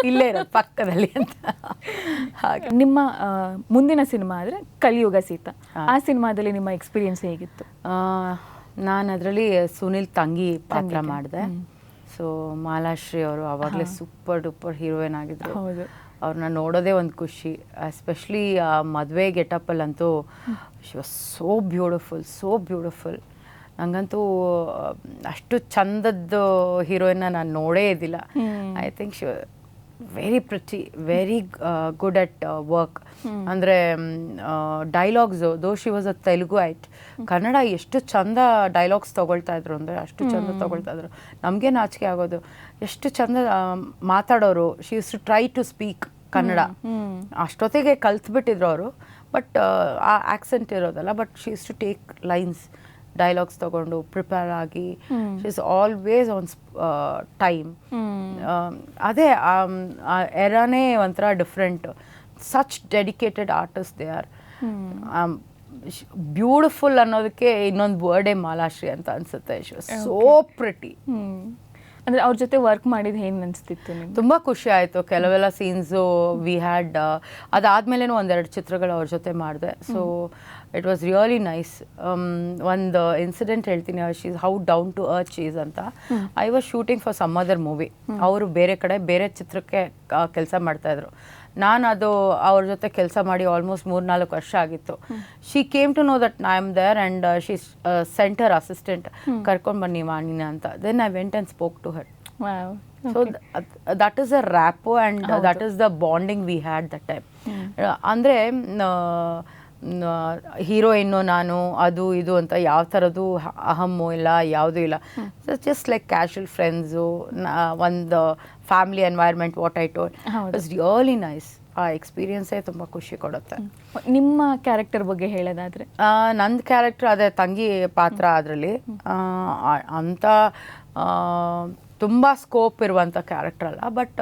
ಇಲ್ಲೇ ಇರೋದು ಪಕ್ಕದಲ್ಲಿ ಅಂತ. ಹಾಗೆ ನಿಮ್ಮ ಮುಂದಿನ ಸಿನಿಮಾ ಆದರೆ ಕಲಿಯುಗ ಸೀತಾ. ಆ ಸಿನಿಮಾದಲ್ಲಿ ನಿಮ್ಮ ಎಕ್ಸ್ಪೀರಿಯನ್ಸ್ ಹೇಗಿತ್ತು? ನಾನು ಅದರಲ್ಲಿ ಸುನಿಲ್ ತಂಗಿ ಪಾತ್ರ ಮಾಡಿದೆ. ಸೊ ಮಾಲಾಶ್ರೀ ಅವರು ಆವಾಗಲೇ ಸೂಪರ್ ಡೂಪರ್ ಹೀರೋಯಿನ್ ಆಗಿದ್ರು. ಅವ್ರನ್ನ ನೋಡೋದೇ ಒಂದು ಖುಷಿ. ಎಸ್ಪೆಷಲಿ ಆ ಮದುವೆ ಗೆಟಪ್ಪಲ್ಲಂತೂ ಶಿ ವಾಸ್ ಸೋ ಬ್ಯೂಟಿಫುಲ್. ನಂಗಂತೂ ಅಷ್ಟು ಚಂದದ್ದು ಹೀರೋಯಿನ್ನ ನಾನು ನೋಡೇ ಇದ್ದಿಲ್ಲ. I think she very pretty, very good at work. ಅಂದರೆ ಡೈಲಾಗ್ಸು ದೋ ಶಿ ವಾಸ್ ಅ ತೆಲುಗು ಐಟ್, ಕನ್ನಡ ಎಷ್ಟು ಚಂದ ಡೈಲಾಗ್ಸ್ ತೊಗೊಳ್ತಾ ಇದ್ರು ಅಂದರೆ ಅಷ್ಟು ಚಂದ ತೊಗೊಳ್ತಾ ಇದ್ರು. ನಮಗೆ ನಾಚಿಕೆ ಆಗೋದು, ಎಷ್ಟು ಚಂದ ಮಾತಾಡೋರು. She used to try to speak Kannada. ಅಷ್ಟೊತ್ತಿಗೆ ಕಲ್ತ್ಬಿಟ್ಟಿದ್ರು ಅವರು, ಬಟ್ ಆ ಆ್ಯಕ್ಸೆಂಟ್ ಇರೋದಲ್ಲ, but she used to take lines, dialogues ತೊಗೊಂಡು ಪ್ರಿಪೇರ್ ಆಗಿ. She is always on time. ಅದೇ ಎರಾನೇ ಒಂಥರ different. Such dedicated artist they are. Beautiful ಅನ್ನೋದಕ್ಕೆ ಇನ್ನೊಂದು ವರ್ಡೇ ಮಾಲಾಶ್ರೀ ಅಂತ ಅನ್ಸುತ್ತೆ. She was so pretty. ಅಂದರೆ ಅವ್ರ ಜೊತೆ ವರ್ಕ್ ಮಾಡಿದ್ದು ಏನು ಅನಿಸ್ತಿತ್ತು ನಿಮ್ಗೆ? ತುಂಬ ಖುಷಿ ಆಯಿತು. ಕೆಲವೆಲ್ಲ ಸೀನ್ಸು ವಿ ಹ್ಯಾಡ್, ಅದಾದಮೇಲೇನೂ ಒಂದೆರಡು ಚಿತ್ರಗಳು ಅವ್ರ ಜೊತೆ ಮಾಡಿದೆ. So it was really nice. ಒಂದು ಇನ್ಸಿಡೆಂಟ್ ಹೇಳ್ತೀನಿ, she's how down to earth she's ಅಂತ. I was shooting for some other movie. ಅವರು ಬೇರೆ ಕಡೆ ಬೇರೆ ಚಿತ್ರಕ್ಕೆ ಕೆಲಸ ಮಾಡ್ತಾಯಿದ್ರು. ನಾನು ಅದು ಅವ್ರ ಜೊತೆ ಕೆಲಸ ಮಾಡಿ ಆಲ್ಮೋಸ್ಟ್ 3-4 ವರ್ಷ ಆಗಿತ್ತು. She came to know that I am there and she sent her assistant, ಕರ್ಕೊಂಡು ಬನ್ನಿ ವಾಣಿನ ಅಂತ. Then I went and spoke to her. So that is a rapport and that is the bonding we had that time. ಅಂದರೆ ಹೀರೋಯಿನ್ನು ನಾನು ಅದು ಇದು ಅಂತ ಯಾವ ಥರದ್ದು ಅಹಮ್ಮು ಇಲ್ಲ, ಯಾವುದೂ ಇಲ್ಲ. ಜಸ್ಟ್ ಲೈಕ್ ಕ್ಯಾಶುವಲ್ ಫ್ರೆಂಡ್ಸು, ಒಂದು family environment. What I told it's really nice. ಆ ಎಕ್ಸ್ಪೀರಿಯನ್ಸೇ ತುಂಬ ಖುಷಿ ಕೊಡುತ್ತೆ. ನಿಮ್ಮ ಕ್ಯಾರೆಕ್ಟರ್ ಬಗ್ಗೆ ಹೇಳೋದಾದರೆ? ನಂದು ಕ್ಯಾರೆಕ್ಟರ್ ಅದೇ ತಂಗಿ ಪಾತ್ರ. ಅದರಲ್ಲಿ ಅಂಥ ತುಂಬ ಸ್ಕೋಪ್ ಇರುವಂಥ ಕ್ಯಾರೆಕ್ಟರ್ ಅಲ್ಲ, but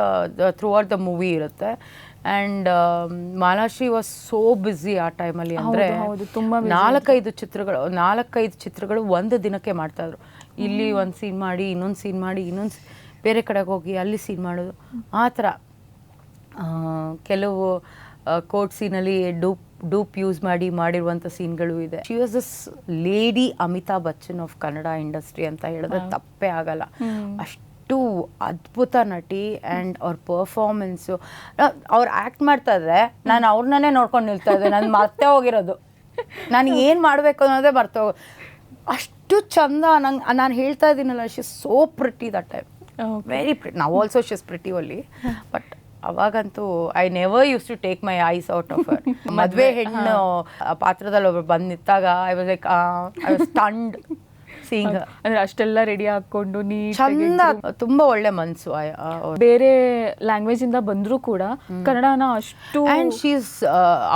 throughout the movie ಇರುತ್ತೆ. And Malashri was so busy ಆ ಟೈಮಲ್ಲಿ. ಅಂದರೆ 4-5 ಚಿತ್ರಗಳು ಒಂದು ದಿನಕ್ಕೆ ಮಾಡ್ತಾಯಿದ್ರು. ಇಲ್ಲಿ ಒಂದು ಸೀನ್ ಮಾಡಿ, ಇನ್ನೊಂದು ಸೀನ್ ಮಾಡಿ, ಬೇರೆ ಕಡೆಗೆ ಹೋಗಿ ಅಲ್ಲಿ ಸೀನ್ ಮಾಡೋದು, ಆ ಥರ. ಕೆಲವು ಕೋರ್ಟ್ ಸೀನಲ್ಲಿ ಡೂಪ್ ಯೂಸ್ ಮಾಡಿರುವಂಥ ಸೀನ್ಗಳು ಇದೆ. She was this lady Amitabh Bachchan of Kannada industry ಅಂತ ಹೇಳಿದ್ರೆ ತಪ್ಪೇ ಆಗಲ್ಲ. ಅಷ್ಟು ಅದ್ಭುತ ನಟಿ. ಆ್ಯಂಡ್ ಅವ್ರ ಪರ್ಫಾರ್ಮೆನ್ಸು, ಅವ್ರು ಆ್ಯಕ್ಟ್ ಮಾಡ್ತಾ ಇದ್ರೆ ನಾನು ಅವ್ರನ್ನೇ ನೋಡ್ಕೊಂಡು ನಿಲ್ತಾ ಇದ್ದೆ. ನಾನು ಮರ್ತೇ ಹೋಗಿರೋದು, ನಾನು ಏನು ಮಾಡಬೇಕು ಅನ್ನೋದೇ ಮರ್ತೇ ಹೋಗೋದು. ಅಷ್ಟು ಚಂದ. ನಾನು ಹೇಳ್ತಾ ಇದ್ದೀನಲ್ಲ, she is so pretty that time. Very pretty. ನಾವು also she is pretty only, but ಅವಾಗಂತೂ I never use to take my eyes out of her. ಮದುವೆ ಹೆಣ್ಣು ಪಾತ್ರದಲ್ಲಿ ಒಬ್ಬರು ಬಂದು ನಿಂತಾಗ I was like I was stunned seeing. ಅಂದ್ರೆ ಅಷ್ಟೆಲ್ಲ ರೆಡಿ ಹಾಕೊಂಡು ಚಂದ, ತುಂಬಾ ಒಳ್ಳೆ ಮನ್ಸು. ಬೇರೆ ಲ್ಯಾಂಗ್ವೇಜ್ ಇಂದ ಬಂದರೂ ಕೂಡ ಕನ್ನಡನ ಅಷ್ಟು. ಆ್ಯಂಡ್ ಶಿ ಇಸ್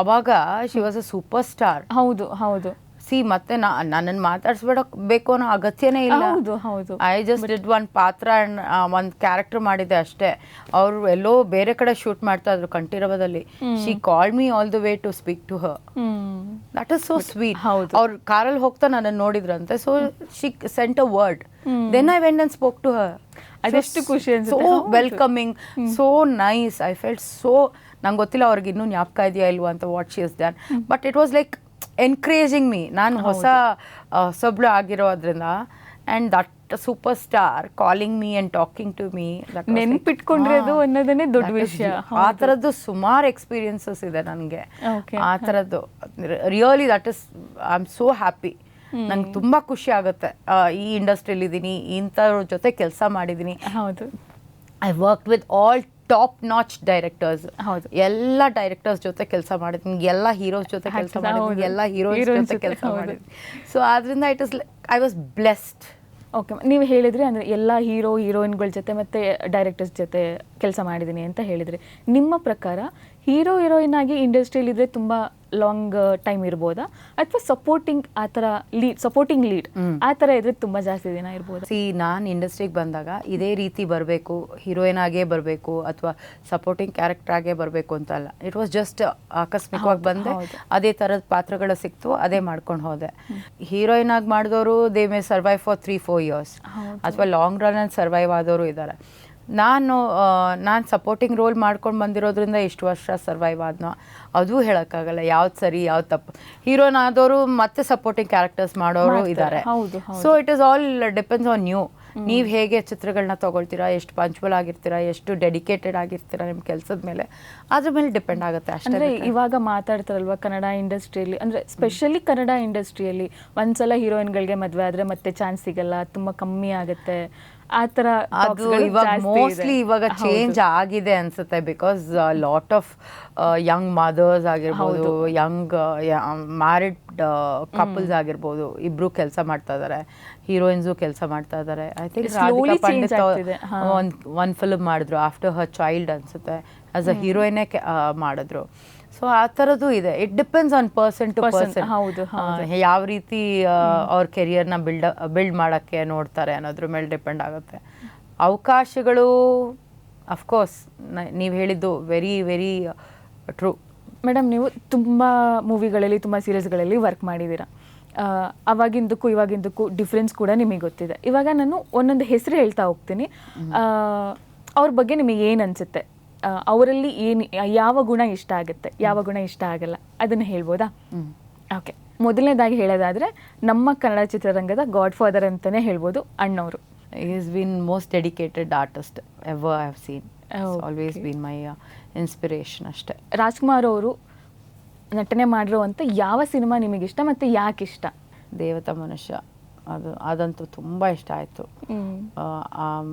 ಅವಾಗ she was a super star. ಹೌದು ಹೌದು. ಸಿ ಮತ್ತೆ ನನ್ನನ್ನು ಮಾತಾಡ್ಸ್ಬೇಕು ಅನ್ನೋ ಅಗತ್ಯನೇ ಇಲ್ಲ. ಐ ಜಸ್ಟ್ ಡಿಡ್ ಒಂದು ಪಾತ್ರ ಆ್ಯಂಡ್ ಒಂದು ಕ್ಯಾರೆಕ್ಟರ್ ಮಾಡಿದ್ದೆ ಅಷ್ಟೇ. ಅವರು ಎಲ್ಲೋ ಬೇರೆ ಕಡೆ ಶೂಟ್ ಮಾಡ್ತಾ ಇದ್ರು ಕಂಠೀರವದಲ್ಲಿ. She called me all the way to speak to her. That is so sweet. ಅವ್ರು ಕಾರಲ್ಲಿ ಹೋಗ್ತಾ ನನ್ನನ್ನು ನೋಡಿದ್ರಂತೆ. So she sent a word. Then I went and spoke to her. ಅದೆಷ್ಟು ಖುಷಿ. So welcoming, so nice. I felt so, ನಂಗೆ ಗೊತ್ತಿಲ್ಲ ಅವ್ರಿಗೆ ಇನ್ನೂ ಜ್ಞಾಪಕ ಇದೆಯಾ ಇಲ್ವಾ ಅಂತ what she is done, but it was like encouraging me. ನಾನು ಹೊಸಬ್ಳು ಆಗಿರೋದ್ರಿಂದ and that super star calling me and talking to me, ನೆನ್ಪಿಟ್ಕೊಂಡಿರೋದು ಅನ್ನೋದನ್ನೇ ದೊಡ್ಡ ವಿಷಯ. ಆ ಥರದ್ದು ಸುಮಾರು ಎಕ್ಸ್ಪೀರಿಯನ್ಸಸ್ ಇದೆ ನನಗೆ. ಆ ಥರದ್ದು really that is I am so happy. ನಂಗೆ ತುಂಬ ಖುಷಿ ಆಗುತ್ತೆ. ಈ ಇಂಡಸ್ಟ್ರಿಯಲ್ಲಿ ಇದ್ದೀನಿ, ಇಂಥವ್ರ ಜೊತೆ ಕೆಲಸ ಮಾಡಿದ್ದೀನಿ. ಹೌದು. I work with all top notch directors. ಹೌದು. ಎಲ್ಲ ಡೈರೆಕ್ಟರ್ಸ್ ಜೊತೆ ಕೆಲಸ ಮಾಡಿದ್ದೀನಿ, ಎಲ್ಲ ಹೀರೋಸ್ ಜೊತೆ ಕೆಲಸ ಮಾಡಿದ್ದೀನಿ, ಎಲ್ಲ ಹೀರೋಯಿನ್ಸ್ ಜೊತೆ ಕೆಲಸ ಮಾಡಿದ್ದೀನಿ. ಸೊ ಆದ್ರಿಂದ it is I was blessed. Okay, ನೀವು ಹೇಳಿದ್ರಿ ಅಂದರೆ ಎಲ್ಲ ಹೀರೋಯಿನ್ಗಳ ಜೊತೆ ಮತ್ತು ಡೈರೆಕ್ಟರ್ಸ್ ಜೊತೆ ಕೆಲಸ ಮಾಡಿದ್ದೀನಿ ಅಂತ ಹೇಳಿದ್ರಿ. ನಿಮ್ಮ ಪ್ರಕಾರ ಹೀರೋಯಿನ್ ಆಗಿ ಇಂಡಸ್ಟ್ರಿಯಲ್ಲಿದ್ದರೆ ತುಂಬ ಲಾಂಗ್ ಟೈಮ್ ಇರ್ಬೋದಾ, ಅಥವಾ ಸಪೋರ್ಟಿಂಗ್ ಲೀಡ್ ಆ ಥರ ಇದ್ರೆ ತುಂಬ ಜಾಸ್ತಿ ದಿನ ಇರ್ಬೋದಾ? ನಾನು ಇಂಡಸ್ಟ್ರಿಗೆ ಬಂದಾಗ ಇದೇ ರೀತಿ ಬರಬೇಕು, ಹೀರೋಯಿನ್ ಆಗೇ ಬರಬೇಕು ಅಥವಾ ಸಪೋರ್ಟಿಂಗ್ ಕ್ಯಾರೆಕ್ಟರ್ ಆಗೇ ಬರಬೇಕು ಅಂತ ಅಲ್ಲ. ಇಟ್ ವಾಸ್ ಜಸ್ಟ್ ಆಕಸ್ಮಿಕವಾಗಿ ಬಂದೆ, ಅದೇ ಥರದ ಪಾತ್ರಗಳು ಸಿಕ್ತು, ಅದೇ ಮಾಡ್ಕೊಂಡು ಹೋದೆ. ಹೀರೋಯಿನ್ ಆಗಿ ಮಾಡಿದವರು they may survive for 3-4 years ಅಥವಾ ಲಾಂಗ್ ರನ್ನಲ್ಲಿ ಸರ್ವೈವ್ ಆದವರು ಇದ್ದಾರೆ. ನಾನು ಸಪೋರ್ಟಿಂಗ್ ರೋಲ್ ಮಾಡ್ಕೊಂಡು ಬಂದಿರೋದ್ರಿಂದ ಎಷ್ಟು ವರ್ಷ ಸರ್ವೈವ್ ಆದ್ನೋ ಅದೂ ಹೇಳೋಕ್ಕಾಗಲ್ಲ, ಯಾವ್ದು ಸರಿ ಯಾವ್ದು ತಪ್ಪು. ಹೀರೋನ್ ಆದವರು ಮತ್ತೆ ಸಪೋರ್ಟಿಂಗ್ ಕ್ಯಾರೆಕ್ಟರ್ಸ್ ಮಾಡೋರು ಇದ್ದಾರೆ. So it is all depends on you. ನೀವು ಹೇಗೆ ಚಿತ್ರಗಳನ್ನ ತೊಗೊಳ್ತೀರಾ, ಎಷ್ಟು ಪಂಚುವಲ್ ಆಗಿರ್ತೀರಾ, ಎಷ್ಟು ಡೆಡಿಕೇಟೆಡ್ ಆಗಿರ್ತೀರಾ ನಿಮ್ಮ ಕೆಲಸದ ಮೇಲೆ, ಅದ್ರ ಮೇಲೆ ಡಿಪೆಂಡ್ ಆಗುತ್ತೆ ಅಷ್ಟೇ. ಅಂದರೆ ಇವಾಗ ಮಾತಾಡ್ತಾರಲ್ವ ಕನ್ನಡ ಇಂಡಸ್ಟ್ರಿಯಲ್ಲಿ, ಅಂದರೆ ಸ್ಪೆಷಲಿ ಕನ್ನಡ ಇಂಡಸ್ಟ್ರಿಯಲ್ಲಿ ಒಂದ್ಸಲ ಹೀರೋಯಿನ್ಗಳಿಗೆ ಮದುವೆ ಆದರೆ ಮತ್ತೆ ಚಾನ್ಸ್ ಸಿಗಲ್ಲ, ತುಂಬ ಕಮ್ಮಿ ಆಗುತ್ತೆ ಆ ಥರ. ಅದು ಇವಾಗ ಮೋಸ್ಟ್ಲಿ ಇವಾಗ ಚೇಂಜ್ ಆಗಿದೆ ಅನ್ಸುತ್ತೆ, because lot of young mothers ಆಗಿರ್ಬೋದು, ಯಂಗ್ ಮ್ಯಾರಿಡ್ ಕಪಲ್ಸ್ ಆಗಿರ್ಬೋದು, ಇಬ್ರು ಕೆಲಸ ಮಾಡ್ತಾ ಇದ್ದಾರೆ, ಹೀರೋಯಿನ್ಸು ಕೆಲಸ ಮಾಡ್ತಾ ಇದ್ದಾರೆ. ಐ ಥಿಂಕ್ ರಾಧಿಕಾ ಪಂಡಿತ್ ಒಂದು ಫಿಲ್ಮ್ ಮಾಡಿದ್ರು ಆಫ್ಟರ್ ಹರ್ ಚೈಲ್ಡ್ ಅನ್ಸುತ್ತೆ, ಆಸ್ ಅ ಹೀರೋಯಿನೇ ಮಾಡಿದ್ರು. ಸೊ ಆ ಥರದ್ದು ಇದೆ. It depends on person to person, ಯಾವ ರೀತಿ ಅವ್ರ ಕೆರಿಯರ್ನ ಬಿಲ್ಡ್ ಮಾಡೋಕ್ಕೆ ನೋಡ್ತಾರೆ ಅನ್ನೋದ್ರ ಮೇಲೆ ಡಿಪೆಂಡ್ ಆಗುತ್ತೆ. ಅವಕಾಶಗಳು ಅಫ್ಕೋರ್ಸ್ ನೀವು ಹೇಳಿದ್ದು ವೆರಿ ವೆರಿ ಟ್ರೂ. ಮೇಡಮ್, ನೀವು ತುಂಬ ಮೂವಿಗಳಲ್ಲಿ, ತುಂಬ ಸೀರೀಸ್ಗಳಲ್ಲಿ ವರ್ಕ್ ಮಾಡಿದ್ದೀರಾ. ಅವಾಗಿಂದಕ್ಕೂ ಇವಾಗಿಂದಕ್ಕೂ ಡಿಫ್ರೆನ್ಸ್ ಕೂಡ ನಿಮಗೆ ಗೊತ್ತಿದೆ. ಇವಾಗ ನಾನು ಒಂದೊಂದು ಹೆಸರು ಹೇಳ್ತಾ ಹೋಗ್ತೀನಿ, ಅವ್ರ ಬಗ್ಗೆ ನಿಮಗೆ ಏನು ಅನಿಸುತ್ತೆ, ಅವರಲ್ಲಿ ಏನು, ಯಾವ ಗುಣ ಇಷ್ಟ ಆಗುತ್ತೆ, ಯಾವ ಗುಣ ಇಷ್ಟ ಆಗಲ್ಲ, ಅದನ್ನು ಹೇಳ್ಬೋದಾ? ಓಕೆ, ಮೊದಲನೇದಾಗಿ ಹೇಳೋದಾದರೆ ನಮ್ಮ ಕನ್ನಡ ಚಿತ್ರರಂಗದ ಗಾಡ್ ಫಾದರ್ ಅಂತಲೇ ಹೇಳ್ಬೋದು ಅಣ್ಣವರು. He has been most dedicated artist ever I have seen. It's always been my inspiration ಅಷ್ಟೇ. ರಾಜ್ಕುಮಾರ್ ಅವರು ನಟನೆ ಮಾಡಿರುವಂಥ ಯಾವ ಸಿನಿಮಾ ನಿಮಗಿಷ್ಟ ಮತ್ತು ಯಾಕೆ ಇಷ್ಟ? ದೇವತಾ ಮನುಷ್ಯ, ಅದಂತೂ ತುಂಬ ಇಷ್ಟ ಆಯಿತು.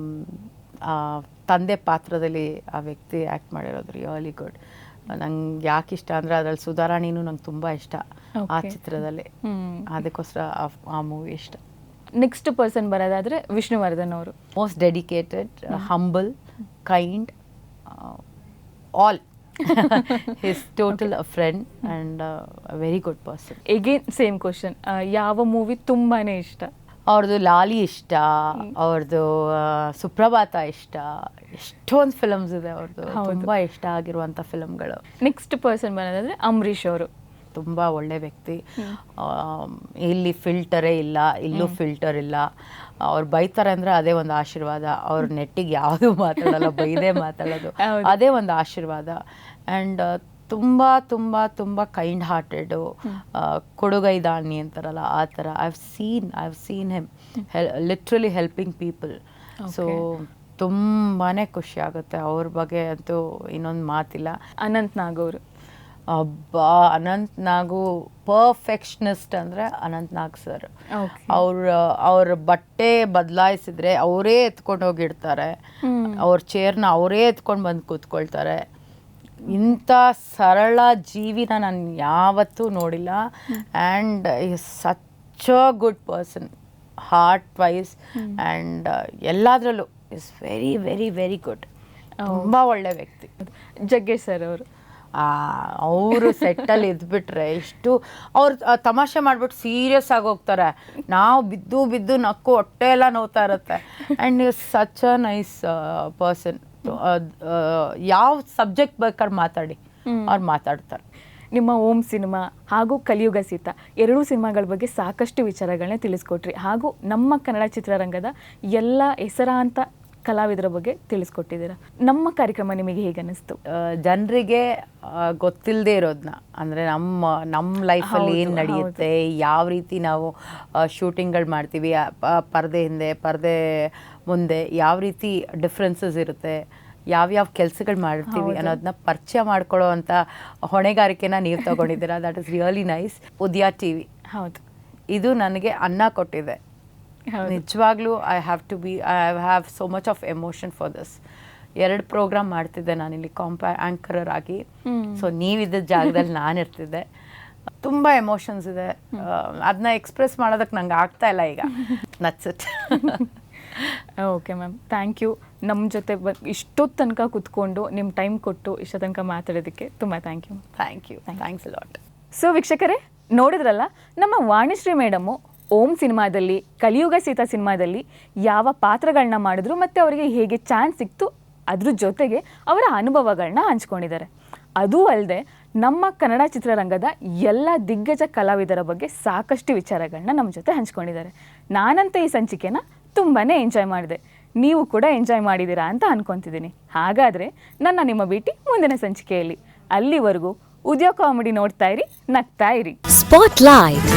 ತಂದೆ ಪಾತ್ರದಲ್ಲಿ ಆ ವ್ಯಕ್ತಿ ಆ್ಯಕ್ಟ್ ಮಾಡಿರೋದು ರಿಯಲಿ ಗುಡ್. ನಂಗೆ ಯಾಕೆ ಇಷ್ಟ ಅಂದರೆ ಅದರಲ್ಲಿ ಸುಧಾರಾಣಿನೂ ನಂಗೆ ತುಂಬ ಇಷ್ಟ ಆ ಚಿತ್ರದಲ್ಲಿ, ಅದಕ್ಕೋಸ್ಕರ ಆ ಮೂವಿ ಇಷ್ಟ. ನೆಕ್ಸ್ಟ್ ಪರ್ಸನ್ ಬರೋದಾದರೆ ವಿಷ್ಣುವರ್ಧನ್ ಅವರು. Most dedicated, humble, kind, all. His total a friend and a very good person. Again same question, ಯಾವ ಮೂವಿ ತುಂಬಾ ಇಷ್ಟ? ಅವ್ರದ್ದು ಲಾಲಿ ಇಷ್ಟ, ಅವ್ರದ್ದು ಸುಪ್ರಭಾತ ಇಷ್ಟ, ಎಷ್ಟೊಂದು ಫಿಲಮ್ಸ್ ಇದೆ ಅವ್ರದ್ದು, ತುಂಬ ಇಷ್ಟ ಆಗಿರುವಂಥ ಫಿಲಮ್ಗಳು. ನೆಕ್ಸ್ಟ್ ಪರ್ಸನ್ ಬರೋದಾದರೆ ಅಂಬರೀಷ್ ಅವರು. ತುಂಬ ಒಳ್ಳೆ ವ್ಯಕ್ತಿ. ಇಲ್ಲಿ ಫಿಲ್ಟರೇ ಇಲ್ಲ, ಇಲ್ಲೂ ಫಿಲ್ಟರ್ ಇಲ್ಲ. ಅವ್ರು ಬೈತಾರೆ ಅಂದರೆ ಅದೇ ಒಂದು ಆಶೀರ್ವಾದ. ಅವ್ರ ನೆಟ್ಟಿಗೆ ಯಾವುದೂ ಮಾತಾಡೋಲ್ಲ, ಬೈದೇ ಮಾತಾಡೋದು, ಅದೇ ಒಂದು ಆಶೀರ್ವಾದ. ಆ್ಯಂಡ್ ತುಂಬ ತುಂಬ ತುಂಬ ಕೈಂಡ್ ಹಾರ್ಟೆಡು, ಕೊಡುಗೈದಾನಿ ಅಂತಾರಲ್ಲ ಆ ಥರ. I have seen him literally helping people. So ತುಂಬಾ ಖುಷಿ ಆಗುತ್ತೆ ಅವ್ರ ಬಗ್ಗೆ ಅಂತೂ ಇನ್ನೊಂದು ಮಾತಿಲ್ಲ. ಅನಂತ್ ನಾಗ್ ಅವರು. ಅನಂತ್ ನಾಗು ಪರ್ಫೆಕ್ಷನಿಸ್ಟ್ ಅಂದರೆ ಅನಂತ್ ನಾಗ್ ಸರ್. ಅವ್ರ ಬಟ್ಟೆ ಬದಲಾಯಿಸಿದ್ರೆ ಅವರೇ ಎತ್ಕೊಂಡು ಹೋಗಿಡ್ತಾರೆ, ಅವ್ರ ಚೇರ್ನ ಅವರೇ ಎತ್ಕೊಂಡು ಬಂದು ಕೂತ್ಕೊಳ್ತಾರೆ. ಇಂಥ ಸರಳ ಜೀವಿನ ನಾನು ಯಾವತ್ತೂ ನೋಡಿಲ್ಲ. And is such a good person, heart wise and ಎಲ್ಲದರಲ್ಲೂ is very very very good. ತುಂಬ ಒಳ್ಳೆ ವ್ಯಕ್ತಿ. ಜಗ್ಗೇಶ್ ಸರ್ ಅವರು. ಅವರು ಸೆಟ್ಟಲ್ಲಿ ಇದ್ಬಿಟ್ರೆ ಇಷ್ಟು ಅವ್ರು ತಮಾಷೆ ಮಾಡಿಬಿಟ್ಟು ಸೀರಿಯಸ್ ಆಗಿ ಹೋಗ್ತಾರೆ. ನಾವು ಬಿದ್ದು ಬಿದ್ದು ನಕ್ಕು ಹೊಟ್ಟೆ ಎಲ್ಲ ನೋವ್ತಾ ಇರುತ್ತೆ. And is such a nice person. ಯಾವ ಸಬ್ಜೆಕ್ಟ್ ಬೇಕಾದ್ರೆ ಮಾತಾಡಿ ಅವ್ರು ಮಾತಾಡ್ತಾರೆ. ನಿಮ್ಮ ಓಂ ಸಿನಿಮಾ ಹಾಗೂ ಕಲಿಯುಗ ಸೀತಾ ಎರಡೂ ಸಿನಿಮಾಗಳ ಬಗ್ಗೆ ಸಾಕಷ್ಟು ವಿಚಾರಗಳನ್ನ ತಿಳಿಸ್ಕೊಟ್ರಿ, ಹಾಗೂ ನಮ್ಮ ಕನ್ನಡ ಚಿತ್ರರಂಗದ ಎಲ್ಲ ಹೆಸರಾಂತ ಕಲಾವಿದರ ಬಗ್ಗೆ ತಿಳಿಸ್ಕೊಟ್ಟಿದ್ದೀರಾ. ನಮ್ಮ ಕಾರ್ಯಕ್ರಮ ನಿಮಗೆ ಹೇಗೆ ಅನ್ನಿಸ್ತು? ಜನರಿಗೆ ಗೊತ್ತಿಲ್ಲದೆ ಇರೋದನ್ನ, ಅಂದರೆ ನಮ್ಮ ಲೈಫಲ್ಲಿ ಏನು ನಡೆಯುತ್ತೆ, ಯಾವ ರೀತಿ ನಾವು ಶೂಟಿಂಗ್ಗಳು ಮಾಡ್ತೀವಿ, ಪರದೆ ಹಿಂದೆ ಪರದೆ ಮುಂದೆ ಯಾವ ರೀತಿ ಡಿಫ್ರೆನ್ಸಸ್ ಇರುತ್ತೆ, ಯಾವ್ಯಾವ ಕೆಲಸಗಳು ಮಾಡ್ತೀವಿ ಅನ್ನೋದನ್ನ ಪರಿಚಯ ಮಾಡ್ಕೊಳ್ಳೋ ಅಂಥ ಹೊಣೆಗಾರಿಕೆನ ನೀವು ತಗೊಂಡಿದ್ದೀರಾ. That is really nice. Udaya TV, ಹೌದು, ಇದು ನನಗೆ ಅನ್ನ ಕೊಟ್ಟಿದೆ ನಿಜವಾಗ್ಲೂ. I have so much of emotion for this. 2 program ಮಾಡ್ತಿದ್ದೆ ನಾನಿಲ್ಲಿ ಆ್ಯಂಕರರ್ ಆಗಿ. ಸೊ ನೀವಿದ್ದ ಜಾಗದಲ್ಲಿ ನಾನಿರ್ತಿದ್ದೆ. ತುಂಬ ಎಮೋಷನ್ಸ್ ಇದೆ, ಅದನ್ನ ಎಕ್ಸ್ಪ್ರೆಸ್ ಮಾಡೋದಕ್ಕೆ ನಂಗೆ ಆಗ್ತಾ ಇಲ್ಲ ಈಗ. That's it. Okay ma'am, thank you. ನಮ್ಮ ಜೊತೆ ಇಷ್ಟೊತ್ತು ತನಕ ಕೂತ್ಕೊಂಡು ನಿಮ್ಮ ಟೈಮ್ ಕೊಟ್ಟು ಇಷ್ಟ ತನಕ ಮಾತಾಡೋದಕ್ಕೆ ತುಂಬ thank you. Thanks a lot. So ವೀಕ್ಷಕರೇ, ನೋಡಿದ್ರಲ್ಲ ನಮ್ಮ ವಾಣಿಶ್ರೀ ಮೇಡಮು ಓಂ ಸಿನಿಮಾದಲ್ಲಿ, ಕಲಿಯುಗ ಸೀತಾ ಸಿನಿಮಾದಲ್ಲಿ ಯಾವ ಪಾತ್ರಗಳನ್ನ ಮಾಡಿದ್ರು ಮತ್ತು ಅವರಿಗೆ ಹೇಗೆ ಚಾನ್ಸ್ ಸಿಕ್ತು, ಅದ್ರ ಜೊತೆಗೆ ಅವರ ಅನುಭವಗಳನ್ನ ಹಂಚ್ಕೊಂಡಿದ್ದಾರೆ. ಅದೂ ಅಲ್ಲದೆ ನಮ್ಮ ಕನ್ನಡ ಚಿತ್ರರಂಗದ ಎಲ್ಲ ದಿಗ್ಗಜ ಕಲಾವಿದರ ಬಗ್ಗೆ ಸಾಕಷ್ಟು ವಿಚಾರಗಳನ್ನ ನಮ್ಮ ಜೊತೆ ಹಂಚ್ಕೊಂಡಿದ್ದಾರೆ. ನಾನಂತ ಈ ಸಂಚಿಕೆನ ತುಂಬಾ ಎಂಜಾಯ್ ಮಾಡಿದೆ, ನೀವು ಕೂಡ ಎಂಜಾಯ್ ಮಾಡಿದ್ದೀರಾ ಅಂತ ಅನ್ಕೊತಿದ್ದೀನಿ. ಹಾಗಾದರೆ ನಿಮ್ಮ ಭೇಟಿ ಮುಂದಿನ ಸಂಚಿಕೆಯಲ್ಲಿ. ಅಲ್ಲಿವರೆಗೂ ಉದ್ಯೋಗ ಕಾಮಿಡಿ ನೋಡ್ತಾ ಇರಿ, ನಗ್ತಾ ಇರಿ. ಸ್ಪಾಟ್ಲೈಟ್.